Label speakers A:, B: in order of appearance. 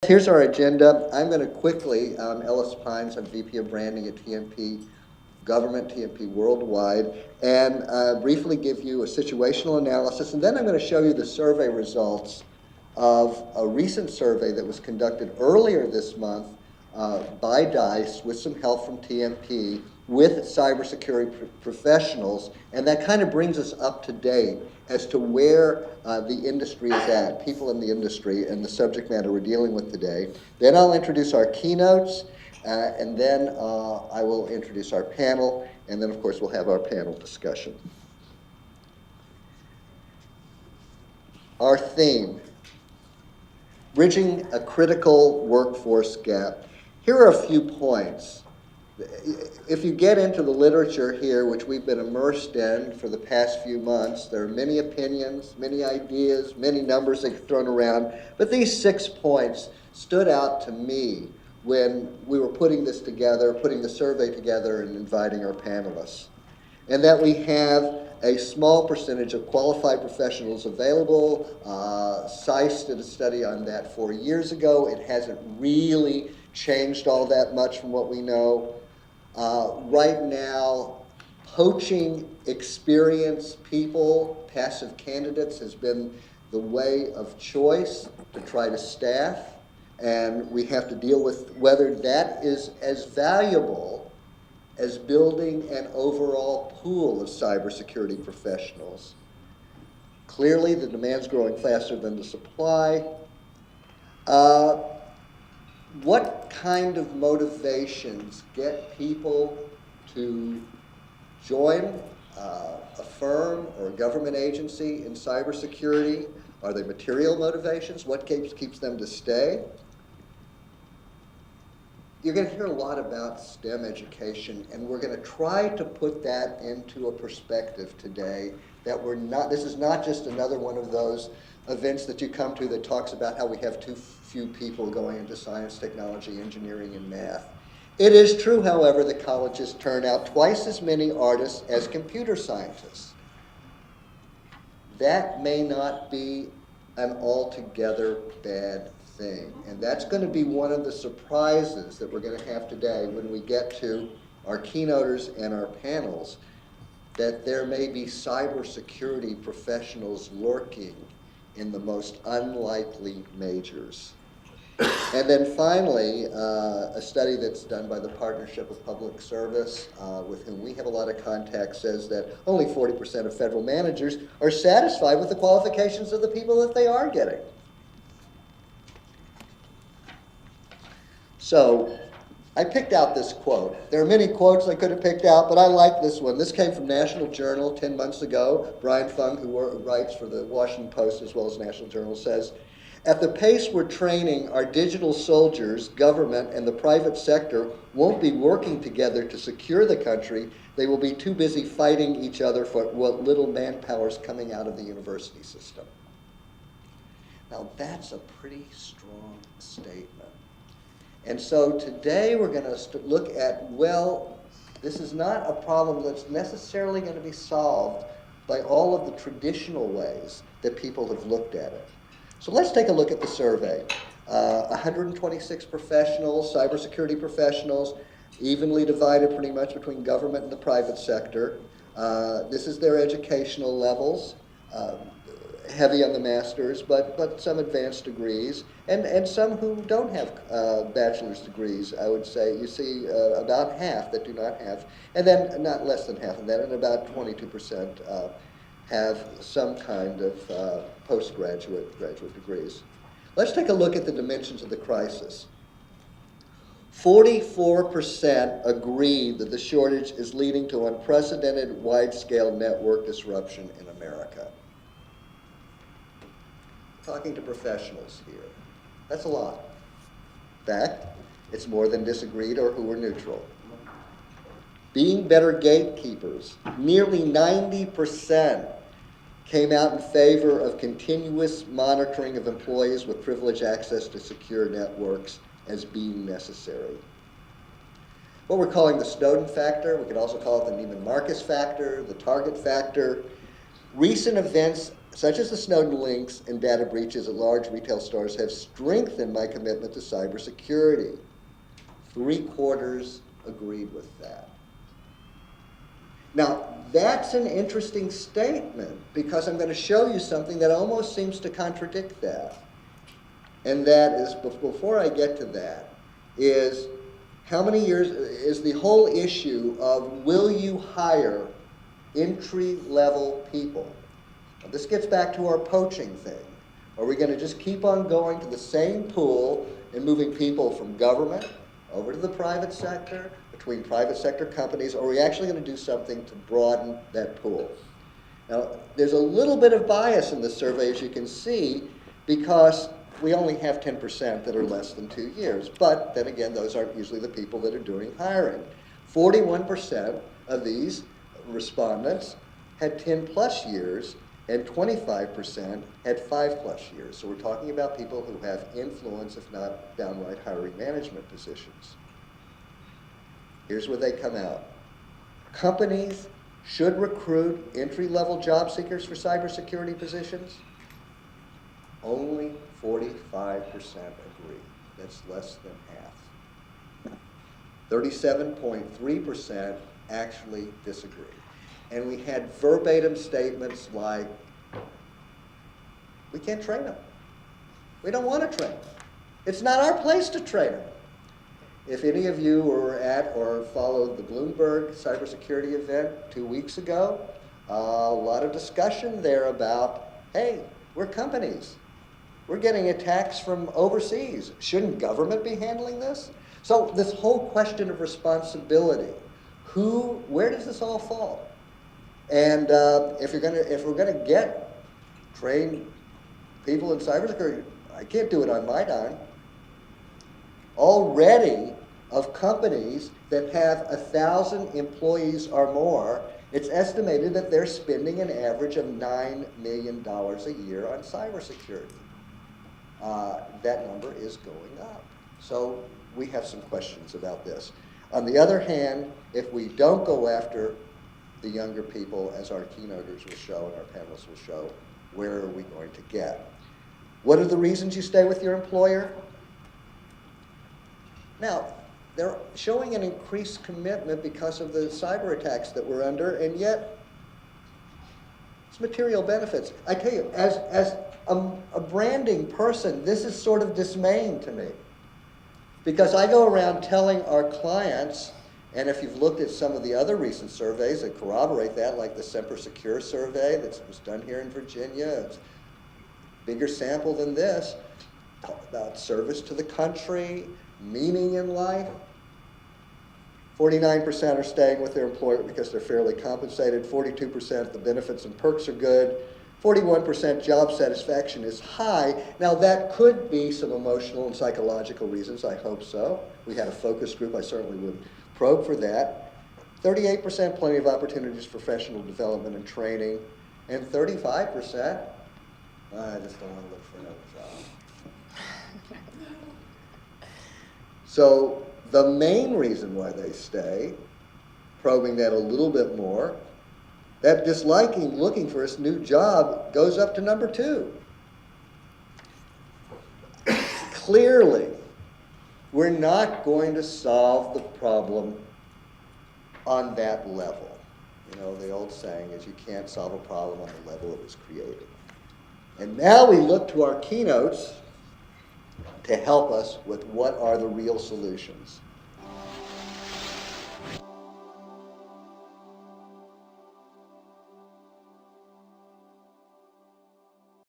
A: Here's our agenda. I'm going to quickly, Ellis Pines, I'm VP of Branding at TMP Government, TMP Worldwide, and briefly give you a situational analysis, and then I'm going to show you the survey results of a recent survey that was conducted earlier this month by DICE with some help from TMP with cybersecurity professionals, and that kind of brings us up to date as to where the industry is at, people in the industry, and the subject matter we're dealing with today. Then I'll introduce our keynotes, and then I will introduce our panel, and then of course we'll have our panel discussion. Our theme, bridging a critical workforce gap. Here are a few points. If you get into the literature here, which we've been immersed in for the past few months, there are many opinions, many ideas, many numbers that get thrown around, but these 6 points stood out to me when we were putting this together, putting the survey together and inviting our panelists. And that we have a small percentage of qualified professionals available. SICE did a study on that 4 years ago. It hasn't really changed all that much from what we know. Right now, poaching experienced people, passive candidates, has been the way of choice to try to staff, and we have to deal with whether that is as valuable as building an overall pool of cybersecurity professionals. Clearly, the demand's growing faster than the supply. What kind of motivations get people to join a firm or a government agency in cybersecurity? Are they material motivations? What keeps them to stay? You're going to hear a lot about STEM education, and we're going to try to put that into a perspective today that this is not just another one of those events that you come to that talks about how we have too few people going into science, technology, engineering, and math. It is true, however, that colleges turn out twice as many artists as computer scientists. That may not be an altogether bad thing, and that's going to be one of the surprises that we're going to have today when we get to our keynoters and our panels, that there may be cybersecurity professionals lurking in the most unlikely majors. And then finally, a study that's done by the Partnership of Public Service, with whom we have a lot of contact, says that only 40% of federal managers are satisfied with the qualifications of the people that they are getting. So I picked out this quote. There are many quotes I could have picked out, but I like this one. This came from National Journal 10 months ago. Brian Fung, who writes for the Washington Post as well as National Journal, says, "At the pace we're training, our digital soldiers, government, and the private sector won't be working together to secure the country. They will be too busy fighting each other for what little manpower is coming out of the university system." Now that's a pretty strong statement. And so today we're going to look at, well, this is not a problem that's necessarily going to be solved by all of the traditional ways that people have looked at it. So let's take a look at the survey. 126 professionals, cybersecurity professionals, evenly divided pretty much between government and the private sector. This is their educational levels, heavy on the masters, but some advanced degrees, and some who don't have bachelor's degrees, I would say. You see about half that do not have, and then not less than half of that, and about 22% have some kind of graduate degrees. Let's take a look at the dimensions of the crisis. 44% agree that the shortage is leading to unprecedented wide-scale network disruption in America. Talking to professionals here. That's a lot. In fact, it's more than disagreed or who were neutral. Being better gatekeepers, nearly 90% came out in favor of continuous monitoring of employees with privileged access to secure networks as being necessary. What we're calling the Snowden factor, we could also call it the Neiman Marcus factor, the Target factor. Recent events such as the Snowden links and data breaches at large retail stores, have strengthened my commitment to cybersecurity. 3/4 agreed with that. Now, that's an interesting statement because I'm going to show you something that almost seems to contradict that. And that is, before I get to that, is how many years is the whole issue of will you hire entry-level people? Now, this gets back to our poaching thing. Are we going to just keep on going to the same pool and moving people from government over to the private sector, between private sector companies, or are we actually going to do something to broaden that pool? Now, there's a little bit of bias in this survey, as you can see, because we only have 10% that are less than 2 years. But then again, those aren't usually the people that are doing hiring. 41% of these respondents had 10+ years, and 25% had 5+ years. So we're talking about people who have influence, if not downright hiring management positions. Here's where they come out. Companies should recruit entry-level job seekers for cybersecurity positions. Only 45% agree. That's less than half. 37.3% actually disagree. And we had verbatim statements like, we can't train them. We don't want to train them. It's not our place to train them. If any of you were at or followed the Bloomberg cybersecurity event 2 weeks ago, a lot of discussion there about, hey, we're companies. We're getting attacks from overseas. Shouldn't government be handling this? So this whole question of responsibility, where does this all fall? And if we're gonna get trained people in cybersecurity, I can't do it on my dime. Already, of companies that have 1,000 employees or more, it's estimated that they're spending an average of $9 million a year on cybersecurity. That number is going up. So we have some questions about this. On the other hand, if we don't go after the younger people, as our keynoters will show and our panelists will show, where are we going to get? What are the reasons you stay with your employer? Now, they're showing an increased commitment because of the cyber attacks that we're under, and yet it's material benefits. I tell you, as a branding person, this is sort of dismaying to me, because I go around telling our clients, and if you've looked at some of the other recent surveys that corroborate that, like the Semper Secure survey that was done here in Virginia, it's a bigger sample than this, talk about service to the country, meaning in life. 49% are staying with their employer because they're fairly compensated. 42% the benefits and perks are good. 41% job satisfaction is high. Now that could be some emotional and psychological reasons. I hope so. We had a focus group. I certainly would probe for that. 38% plenty of opportunities for professional development and training. And 35%, I just don't want to look for another job. So the main reason why they stay, probing that a little bit more, that disliking looking for a new job goes up to number 2. Clearly, we're not going to solve the problem on that level. You know, the old saying is you can't solve a problem on the level it was created. And now we look to our keynotes to help us with what are the real solutions.